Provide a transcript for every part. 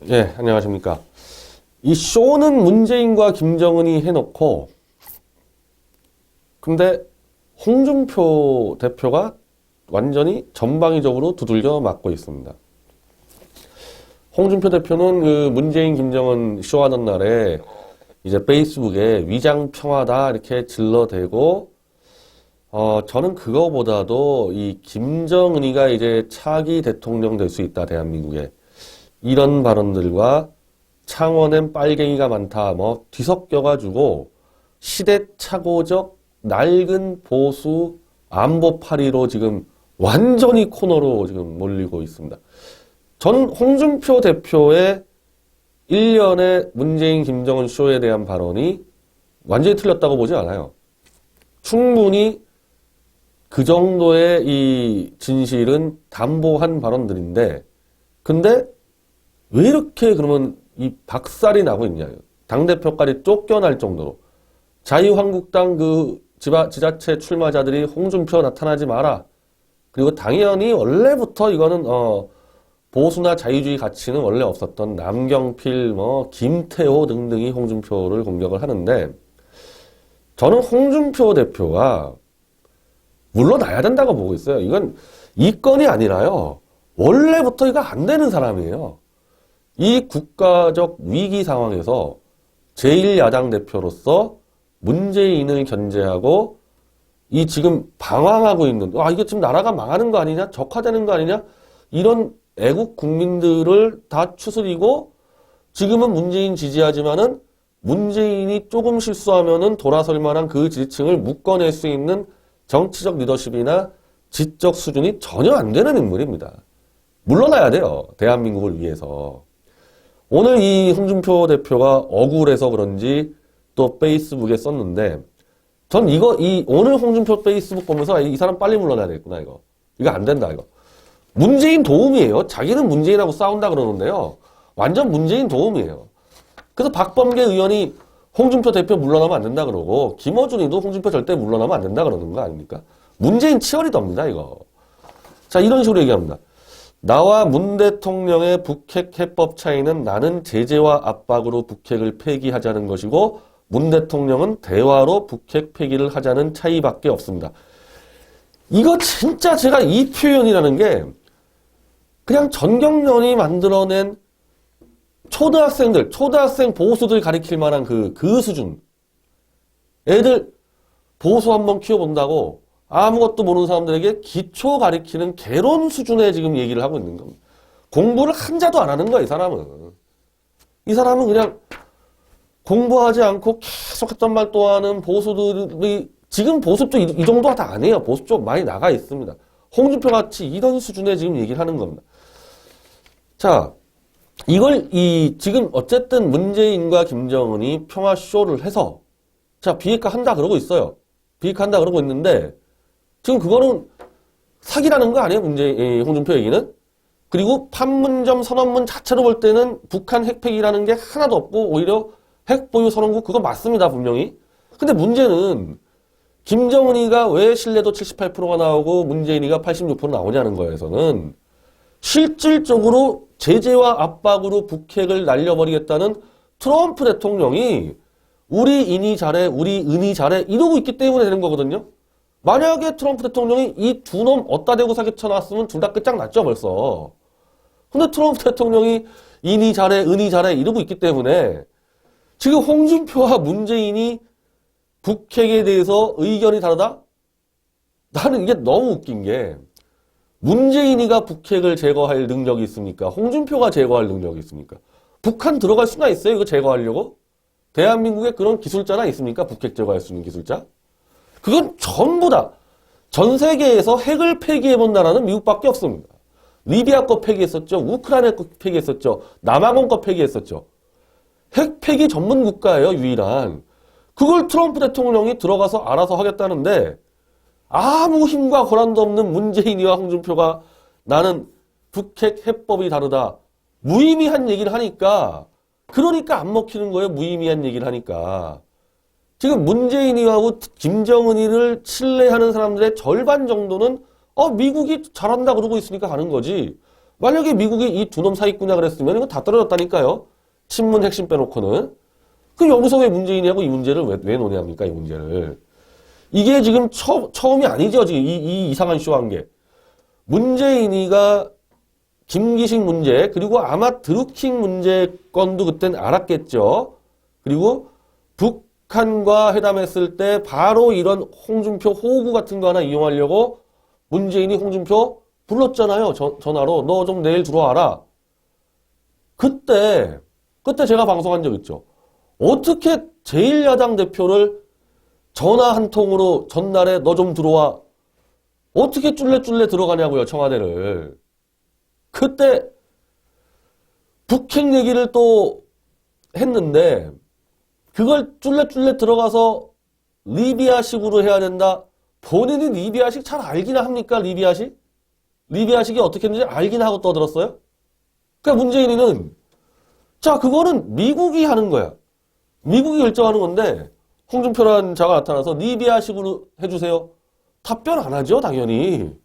예, 안녕하십니까. 이 쇼는 문재인과 김정은이 해놓고, 근데 홍준표 대표가 완전히 전방위적으로 두들겨 맞고 있습니다. 홍준표 대표는 그 문재인, 김정은 쇼하던 날에 이제 페이스북에 위장 평화다 이렇게 질러대고, 저는 그거보다도 이 김정은이가 이제 차기 대통령 될 수 있다, 대한민국에. 이런 발언들과 창원엔 빨갱이가 많다, 뭐 뒤섞여가지고 시대착오적 낡은 보수 안보파리로 지금 완전히 코너로 지금 몰리고 있습니다. 저는 홍준표 대표의 1년의 문재인, 김정은 쇼에 대한 발언이 완전히 틀렸다고 보지 않아요. 충분히 그 정도의 이 진실은 담보한 발언들인데, 근데 왜 이렇게 그러면 이 박살이 나고 있냐. 당대표까지 쫓겨날 정도로. 자유한국당 그 지자체 출마자들이 홍준표 나타나지 마라. 그리고 당연히 원래부터 이거는 보수나 자유주의 가치는 원래 없었던 남경필, 김태호 등등이 홍준표를 공격을 하는데, 저는 홍준표 대표가 물러나야 된다고 보고 있어요. 이건 이 건이 아니라요. 원래부터 이거 안 되는 사람이에요. 이 국가적 위기 상황에서 제1야당 대표로서 문재인을 견제하고 이 지금 방황하고 있는, 이게 지금 나라가 망하는 거 아니냐? 적화되는 거 아니냐? 이런 애국 국민들을 다 추스리고 지금은 문재인 지지하지만은 문재인이 조금 실수하면은 돌아설 만한 그 지지층을 묶어낼 수 있는 정치적 리더십이나 지적 수준이 전혀 안 되는 인물입니다. 물러나야 돼요. 대한민국을 위해서. 오늘 이 홍준표 대표가 억울해서 그런지 또 페이스북에 썼는데, 전 오늘 홍준표 페이스북 보면서 이 사람 빨리 물러나야 되겠구나, 이거. 이거 안 된다, 이거. 문재인 도움이에요. 자기는 문재인하고 싸운다 그러는데요. 완전 문재인 도움이에요. 그래서 박범계 의원이 홍준표 대표 물러나면 안 된다 그러고, 김어준이도 홍준표 절대 물러나면 안 된다 그러는 거 아닙니까? 문재인 치어리더입니다, 이거. 자, 이런 식으로 얘기합니다. 나와 문 대통령의 북핵 해법 차이는 나는 제재와 압박으로 북핵을 폐기하자는 것이고 문 대통령은 대화로 북핵 폐기를 하자는 차이밖에 없습니다. 이거 진짜 제가 이 표현이라는 게 그냥 전경련이 만들어낸 초등학생 보수들 가리킬 만한 그 수준. 애들 보수 한번 키워본다고 아무것도 모르는 사람들에게 기초 가리키는 개론 수준의 지금 얘기를 하고 있는 겁니다. 공부를 한자도 안 하는 거야, 이 사람은. 이 사람은 그냥 공부하지 않고 계속 했던 말 또 하는 보수들이, 지금 보수 쪽 이 정도가 다 아니에요. 보수 쪽 많이 나가 있습니다. 홍준표 같이 이런 수준의 지금 얘기를 하는 겁니다. 자, 지금 어쨌든 문재인과 김정은이 평화쇼를 해서, 자, 비핵화 한다 그러고 있어요. 비핵화 한다 그러고 있는데, 지금 그거는 사기라는 거 아니에요? 홍준표 얘기는? 그리고 판문점 선언문 자체로 볼 때는 북한 핵폐기라는 게 하나도 없고 오히려 핵보유 선언국 그거 맞습니다, 분명히. 근데 문제는 김정은이가 왜 신뢰도 78%가 나오고 문재인이가 86% 나오냐는 거에서는 실질적으로 제재와 압박으로 북핵을 날려버리겠다는 트럼프 대통령이 우리 인이 잘해, 우리 은이 잘해 이러고 있기 때문에 되는 거거든요. 만약에 트럼프 대통령이 이 두 놈 어디다 대고 사기쳐놨으면 둘 다 끝장났죠, 벌써. 근데 트럼프 대통령이 인이 잘해, 은이 잘해 이러고 있기 때문에 지금 홍준표와 문재인이 북핵에 대해서 의견이 다르다? 나는 이게 너무 웃긴 게 문재인이가 북핵을 제거할 능력이 있습니까? 홍준표가 제거할 능력이 있습니까? 북한 들어갈 수나 있어요, 이거 제거하려고? 대한민국에 그런 기술자나 있습니까? 북핵 제거할 수 있는 기술자? 그건 전부 다 전 세계에서 핵을 폐기해본 나라는 미국밖에 없습니다. 리비아 거 폐기했었죠. 우크라이나 거 폐기했었죠. 남아공 거 폐기했었죠. 핵 폐기 전문 국가예요, 유일한. 그걸 트럼프 대통령이 들어가서 알아서 하겠다는데 아무 힘과 권한도 없는 문재인이와 홍준표가 나는 북핵 해법이 다르다. 무의미한 얘기를 하니까, 그러니까 안 먹히는 거예요. 무의미한 얘기를 하니까. 지금 문재인이하고 김정은이를 신뢰하는 사람들의 절반 정도는 미국이 잘한다 그러고 있으니까 가는 거지. 만약에 미국이 이 두 놈 사기꾼이야 그랬으면 이거 다 떨어졌다니까요. 친문 핵심 빼놓고는. 그 여기서 왜 문재인이 하고 이 문제를 왜 논의합니까? 이 문제를. 이게 지금 처음이 아니죠. 지금 이 이상한 쇼한 게. 문재인이가 김기식 문제, 그리고 아마 드루킹 문제 건도 그땐 알았겠죠. 그리고 북한과 회담했을 때 바로 이런 홍준표 호구 같은 거 하나 이용하려고 문재인이 홍준표 불렀잖아요. 전화로. 너 좀 내일 들어와라. 그때 제가 방송한 적 있죠. 어떻게 제1야당 대표를 전화 한 통으로 전날에 너 좀 들어와. 어떻게 쫄래쫄래 들어가냐고요, 청와대를. 그때 북핵 얘기를 또 했는데 그걸 쫄래쫄래 들어가서 리비아식으로 해야 된다. 본인이 리비아식 잘 알기나 합니까? 리비아식? 리비아식이 어떻게 했는지 알긴 하고 떠들었어요? 그러니까 문재인이는 자, 그거는 미국이 하는 거야. 미국이 결정하는 건데 홍준표라는 자가 나타나서 리비아식으로 해주세요. 답변 안 하죠, 당연히.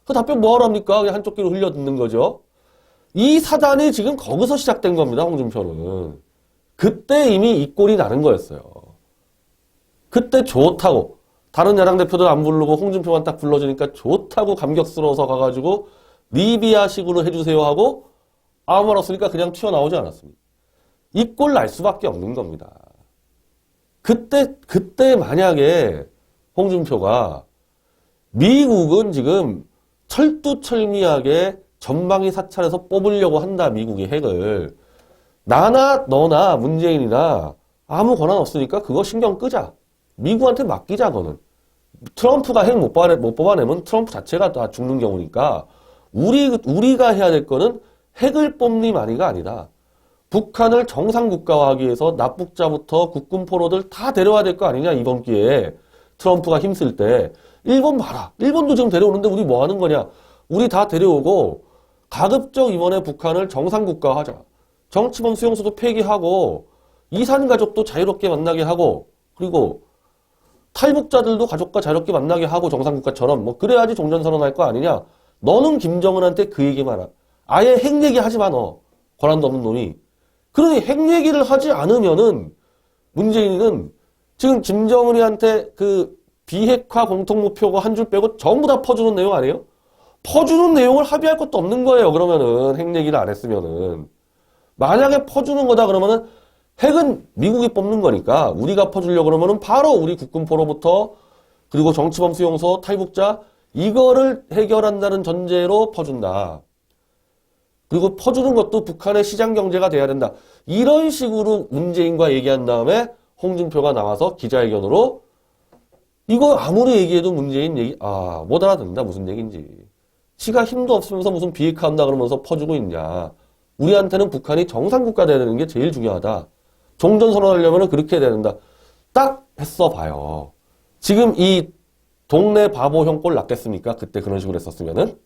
그 답변 뭐하러 합니까? 그냥 한쪽 귀로 흘려 듣는 거죠. 이 사단이 지금 거기서 시작된 겁니다, 홍준표는. 그때 이미 이 꼴이 나는 거였어요. 그때 좋다고. 다른 야당 대표들 안 부르고 홍준표만 딱 불러주니까 좋다고 감격스러워서 가가지고 리비아식으로 해주세요 하고 아무 말 없으니까 그냥 튀어나오지 않았습니다. 이 꼴 날 수밖에 없는 겁니다. 그때 만약에 홍준표가 미국은 지금 철두철미하게 전방위 사찰에서 뽑으려고 한다, 미국의 핵을. 나나 너나 문재인이나 아무 권한 없으니까 그거 신경 끄자. 미국한테 맡기자, 그거는. 트럼프가 핵 못 뽑아내면 트럼프 자체가 다 죽는 경우니까 우리가 해야 될 거는 핵을 뽑니 마니가 아니다. 북한을 정상국가화하기 위해서 납북자부터 국군 포로들 다 데려와야 될 거 아니냐, 이번 기회에. 트럼프가 힘쓸 때. 일본 봐라. 일본도 지금 데려오는데 우리 뭐 하는 거냐. 우리 다 데려오고 가급적 이번에 북한을 정상국가화하자. 정치범 수용소도 폐기하고 이산가족도 자유롭게 만나게 하고 그리고 탈북자들도 가족과 자유롭게 만나게 하고 정상국가처럼 뭐 그래야지 종전선언할 거 아니냐. 너는 김정은한테 그 얘기만 하라. 아예 핵 얘기 하지 마, 너. 권한도 없는 놈이. 그러니 핵 얘기를 하지 않으면은 문재인은 지금 김정은이한테 그 비핵화 공통목표가 한 줄 빼고 전부 다 퍼주는 내용 아니에요? 퍼주는 내용을 합의할 것도 없는 거예요. 그러면은 핵 얘기를 안 했으면은. 만약에 퍼주는 거다 그러면은 핵은 미국이 뽑는 거니까 우리가 퍼주려고 그러면은 바로 우리 국군포로부터 그리고 정치범 수용소 탈북자 이거를 해결한다는 전제로 퍼준다. 그리고 퍼주는 것도 북한의 시장 경제가 돼야 된다. 이런 식으로 문재인과 얘기한 다음에 홍준표가 나와서 기자회견으로 이거 아무리 얘기해도 문재인 얘기 못 알아듣는다. 무슨 얘기인지. 지가 힘도 없으면서 무슨 비핵화한다 그러면서 퍼주고 있냐. 우리한테는 북한이 정상국가 돼야 되는 게 제일 중요하다. 종전선언하려면 그렇게 해야 된다. 딱 했어 봐요. 지금 이 동네 바보형 꼴 났겠습니까? 그때 그런 식으로 했었으면은.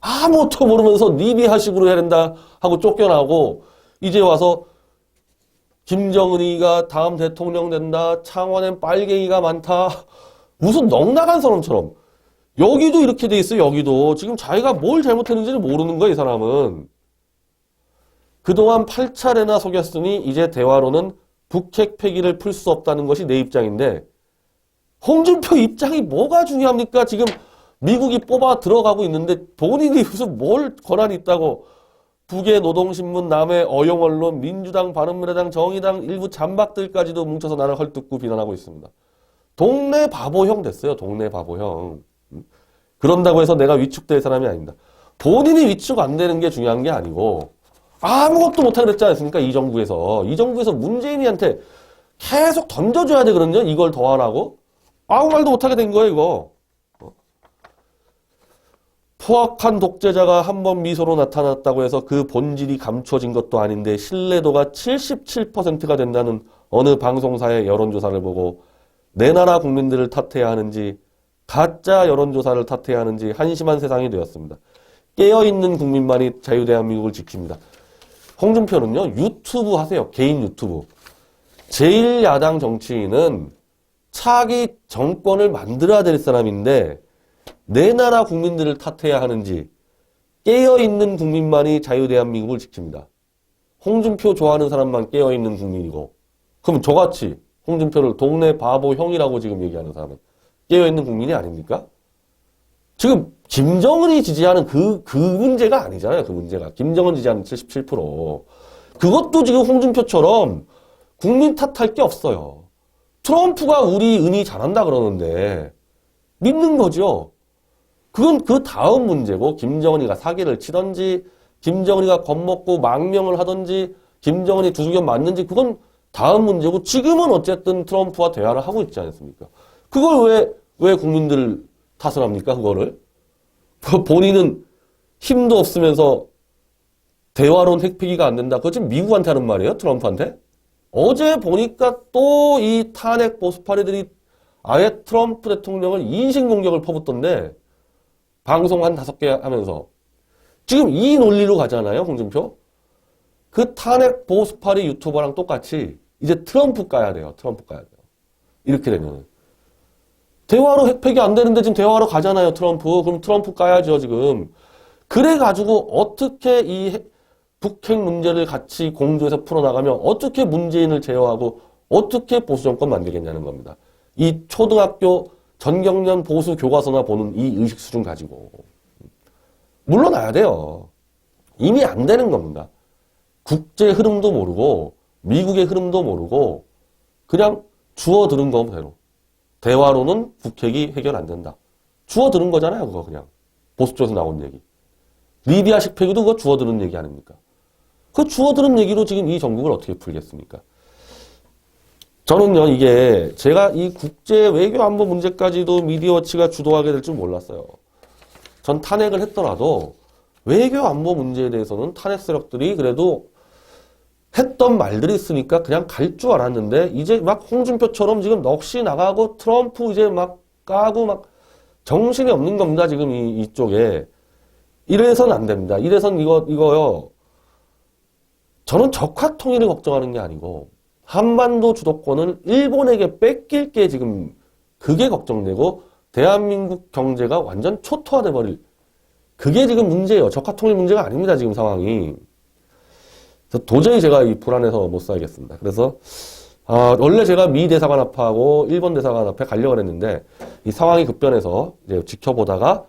아무것도 모르면서 리비아식으로 해야 된다 하고 쫓겨나고 이제 와서 김정은이가 다음 대통령 된다. 창원엔 빨갱이가 많다. 무슨 넉나간 사람처럼. 여기도 이렇게 돼 있어요. 여기도. 지금 자기가 뭘 잘못했는지를 모르는 거야. 이 사람은. 그동안 8차례나 속였으니 이제 대화로는 북핵 폐기를 풀 수 없다는 것이 내 입장인데 홍준표 입장이 뭐가 중요합니까? 지금 미국이 뽑아 들어가고 있는데 본인이 무슨 뭘 권한이 있다고 북의 노동신문, 남의 어용언론, 민주당, 바른미래당, 정의당 일부 잠박들까지도 뭉쳐서 나를 헐뜯고 비난하고 있습니다. 동네 바보형 됐어요. 동네 바보형. 그런다고 해서 내가 위축될 사람이 아닙니다. 본인이 위축 안 되는 게 중요한 게 아니고 아무것도 못하게 됐지 않습니까? 이 정부에서. 이 정부에서 문재인이한테 계속 던져줘야 되거든요. 이걸 더 하라고. 아무 말도 못하게 된 거예요, 이거. 포악한 독재자가 한 번 미소로 나타났다고 해서 그 본질이 감춰진 것도 아닌데 신뢰도가 77%가 된다는 어느 방송사의 여론조사를 보고 내 나라 국민들을 탓해야 하는지 가짜 여론조사를 탓해야 하는지 한심한 세상이 되었습니다. 깨어있는 국민만이 자유대한민국을 지킵니다. 홍준표는요. 유튜브 하세요. 개인 유튜브. 제1야당 정치인은 차기 정권을 만들어야 될 사람인데 내 나라 국민들을 탓해야 하는지 깨어있는 국민만이 자유대한민국을 지킵니다. 홍준표 좋아하는 사람만 깨어있는 국민이고, 그럼 저같이 홍준표를 동네 바보 형이라고 지금 얘기하는 사람은 깨어있는 국민이 아닙니까? 지금 김정은이 지지하는 그 문제가 아니잖아요. 그 문제가. 김정은 지지하는 77%. 그것도 지금 홍준표처럼 국민 탓할 게 없어요. 트럼프가 우리 은희 잘한다 그러는데 믿는 거죠. 그건 그 다음 문제고, 김정은이가 사기를 치던지 김정은이가 겁먹고 망명을 하던지 김정은이 두들겨 맞는지 그건 다음 문제고, 지금은 어쨌든 트럼프와 대화를 하고 있지 않습니까? 그걸 왜 국민들 탓을 합니까? 그거를 본인은 힘도 없으면서 대화론 핵폐기가 안 된다. 그거 지금 미국한테 하는 말이에요? 트럼프한테? 어제 보니까 또 이 탄핵 보수파리들이 아예 트럼프 대통령을 인신공격을 퍼붓던데, 방송 한 5개 하면서. 지금 이 논리로 가잖아요, 홍준표? 그 탄핵 보수파리 유튜버랑 똑같이 이제 트럼프 까야 돼요. 트럼프 까야 돼요. 이렇게 되면. 대화로 핵폐기 안 되는데 지금 대화로 가잖아요, 트럼프. 그럼 트럼프 까야죠, 지금. 그래가지고 어떻게 이 북핵 문제를 같이 공조해서 풀어나가면 어떻게 문재인을 제어하고 어떻게 보수정권 만들겠냐는 겁니다. 이 초등학교 전경련 보수 교과서나 보는 이 의식 수준 가지고. 물러나야 돼요. 이미 안 되는 겁니다. 국제 흐름도 모르고 미국의 흐름도 모르고 그냥 주워들은 거대로. 대화로는 북핵이 해결 안 된다. 주워들은 거잖아요, 그거 그냥. 보수 쪽에서 나온 얘기. 리비아식 폐기도 그거 주워들은 얘기 아닙니까? 그 주워들은 얘기로 지금 이 전국을 어떻게 풀겠습니까? 저는요, 이게 제가 이 국제 외교 안보 문제까지도 미디어워치가 주도하게 될 줄 몰랐어요. 전 탄핵을 했더라도 외교 안보 문제에 대해서는 탄핵 세력들이 그래도 했던 말들이 있으니까 그냥 갈 줄 알았는데, 이제 막 홍준표처럼 지금 넋이 나가고 트럼프 이제 막 까고 막 정신이 없는 겁니다. 지금 이쪽에. 이래선 안 됩니다. 이래선 이거요. 저는 적화 통일을 걱정하는 게 아니고 한반도 주도권을 일본에게 뺏길 게 지금 그게 걱정되고, 대한민국 경제가 완전 초토화돼 버릴, 그게 지금 문제예요. 적화 통일 문제가 아닙니다. 지금 상황이. 그래서 도저히 제가 이 불안해서 못 살겠습니다. 그래서 원래 제가 미 대사관 앞하고 일본 대사관 앞에 가려고 했는데 이 상황이 급변해서 이제 지켜보다가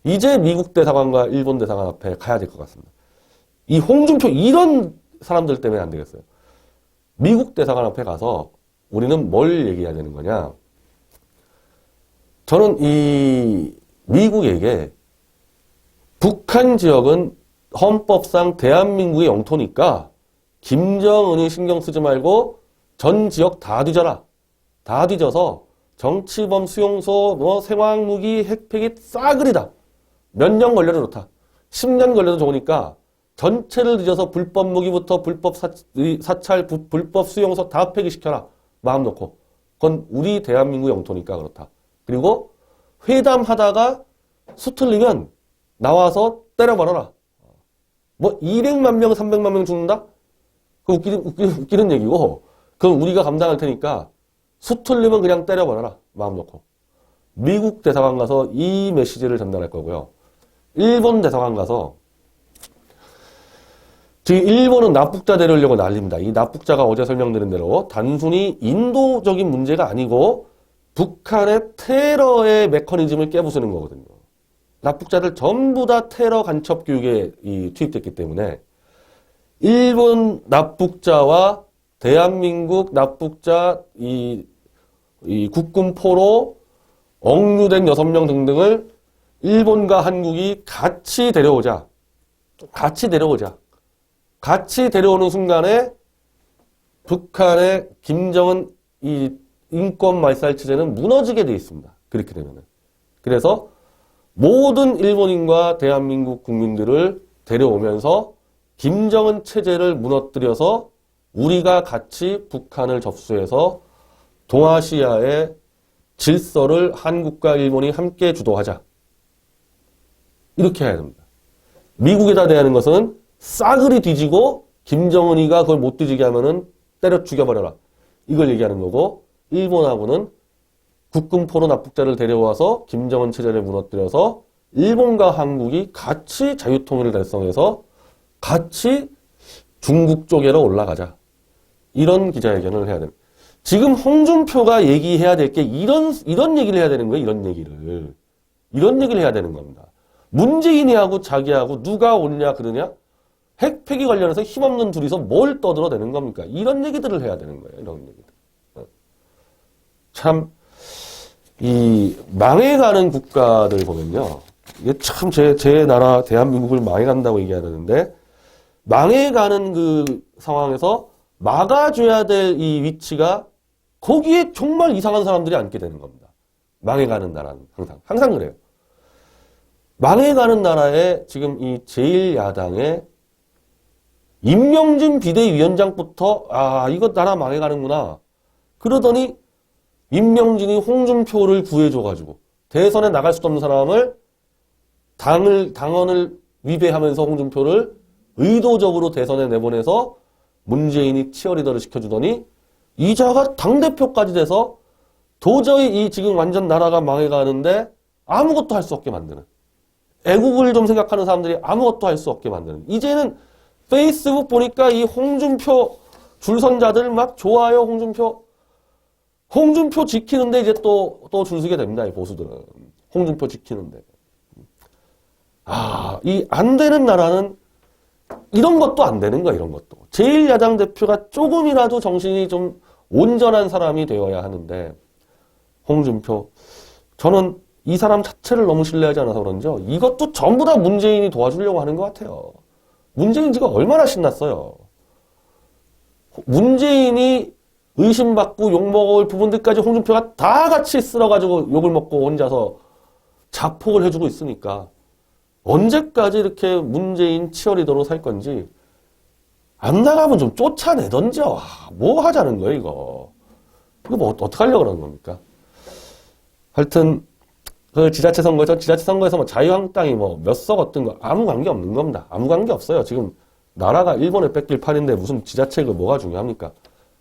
이제 미국 대사관과 일본 대사관 앞에 가야 될 것 같습니다. 이 홍준표 이런 사람들 때문에 안 되겠어요. 미국 대사관 앞에 가서 우리는 뭘 얘기해야 되는 거냐. 저는 이 미국에게 북한 지역은 헌법상 대한민국의 영토니까 김정은이 신경 쓰지 말고 전 지역 다 뒤져라. 다 뒤져서 정치범 수용소, 생화학무기, 핵폐기 싸그리다. 몇 년 걸려도 좋다. 10년 걸려도 좋으니까 전체를 뒤져서 불법 무기부터 불법 사찰, 불법 수용소 다 폐기시켜라. 마음 놓고. 그건 우리 대한민국 영토니까 그렇다. 그리고 회담하다가 수틀리면 나와서 때려버려라. 뭐 200만 명, 300만 명 죽는다? 그 웃기는 얘기고, 그건 우리가 감당할 테니까 수틀리면 그냥 때려버려라. 마음 놓고. 미국 대사관 가서 이 메시지를 전달할 거고요. 일본 대사관 가서, 지금 일본은 납북자 데려오려고 난립니다. 이 납북자가 어제 설명드린 대로 단순히 인도적인 문제가 아니고 북한의 테러의 메커니즘을 깨부수는 거거든요. 납북자들 전부 다 테러 간첩 교육에 투입됐기 때문에 일본 납북자와 대한민국 납북자 이 국군포로 억류된 6명 등등을 일본과 한국이 같이 데려오자. 같이 데려오는 순간에 북한의 김정은 이 인권 말살 체제는 무너지게 돼 있습니다. 그렇게 되면은. 그래서 모든 일본인과 대한민국 국민들을 데려오면서 김정은 체제를 무너뜨려서 우리가 같이 북한을 접수해서 동아시아의 질서를 한국과 일본이 함께 주도하자. 이렇게 해야 됩니다. 미국에다 대하는 것은 싸그리 뒤지고 김정은이가 그걸 못 뒤지게 하면은 때려 죽여버려라. 이걸 얘기하는 거고, 일본하고는 국군포로 납북자를 데려와서 김정은 체제를 무너뜨려서 일본과 한국이 같이 자유통일을 달성해서 같이 중국 쪽으로 올라가자. 이런 기자회견을 해야 되는. 지금 홍준표가 얘기해야 될 게 이런 얘기를 해야 되는 거예요. 이런 얘기를 해야 되는 겁니다. 문재인이하고 자기하고 누가 옳냐 그러냐? 핵폐기 관련해서 힘없는 둘이서 뭘 떠들어대는 겁니까? 이런 얘기들을 해야 되는 거예요. 이런 얘기들. 참, 이 망해가는 국가들 보면요. 이게 참 제 나라 대한민국을 망해간다고 얘기하는데 망해가는 그 상황에서 막아줘야 될 이 위치가 거기에 정말 이상한 사람들이 앉게 되는 겁니다. 망해가는 나라는 항상 그래요. 망해가는 나라에 지금 이 제1야당의 임명진 비대위원장부터 이거 나라 망해가는구나. 그러더니 임명진이 홍준표를 구해줘가지고 대선에 나갈 수도 없는 사람을 당원을 위배하면서 홍준표를 의도적으로 대선에 내보내서 문재인이 치어리더를 시켜주더니 이자가 당대표까지 돼서 도저히 이 지금 완전 나라가 망해가는데 아무것도 할 수 없게 만드는. 애국을 좀 생각하는 사람들이 아무것도 할 수 없게 만드는. 이제는 페이스북 보니까 이 홍준표 줄선자들 막 좋아요, 홍준표 지키는데 이제 또 줄서게 됩니다, 이 보수들은. 홍준표 지키는데. 이 안 되는 나라는 이런 것도 안 되는 거야, 이런 것도. 제1야당 대표가 조금이라도 정신이 좀 온전한 사람이 되어야 하는데, 홍준표. 저는 이 사람 자체를 너무 신뢰하지 않아서 그런지요. 이것도 전부 다 문재인이 도와주려고 하는 것 같아요. 문재인 지가 얼마나 신났어요. 문재인이 의심받고 욕먹을 부분들까지 홍준표가 다 같이 쓸어가지고 욕을 먹고 혼자서 자폭을 해주고 있으니까 언제까지 이렇게 문재인 치어리더로 살 건지 안 나가면 좀 쫓아내던지요. 뭐 하자는 거예요, 이거. 이거 뭐 어떻게 하려고 그러는 겁니까? 하여튼 그 지자체 선거에서 뭐 자유한국당이 뭐 몇 석 얻든 거 아무 관계 없는 겁니다. 아무 관계 없어요. 지금 나라가 일본에 뺏길 판인데 무슨 지자체가 뭐가 중요합니까?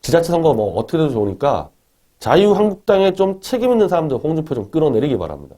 지자체 선거 뭐 어떻게 돼도 좋으니까 자유한국당에 좀 책임 있는 사람들 홍준표 좀 끌어내리기 바랍니다.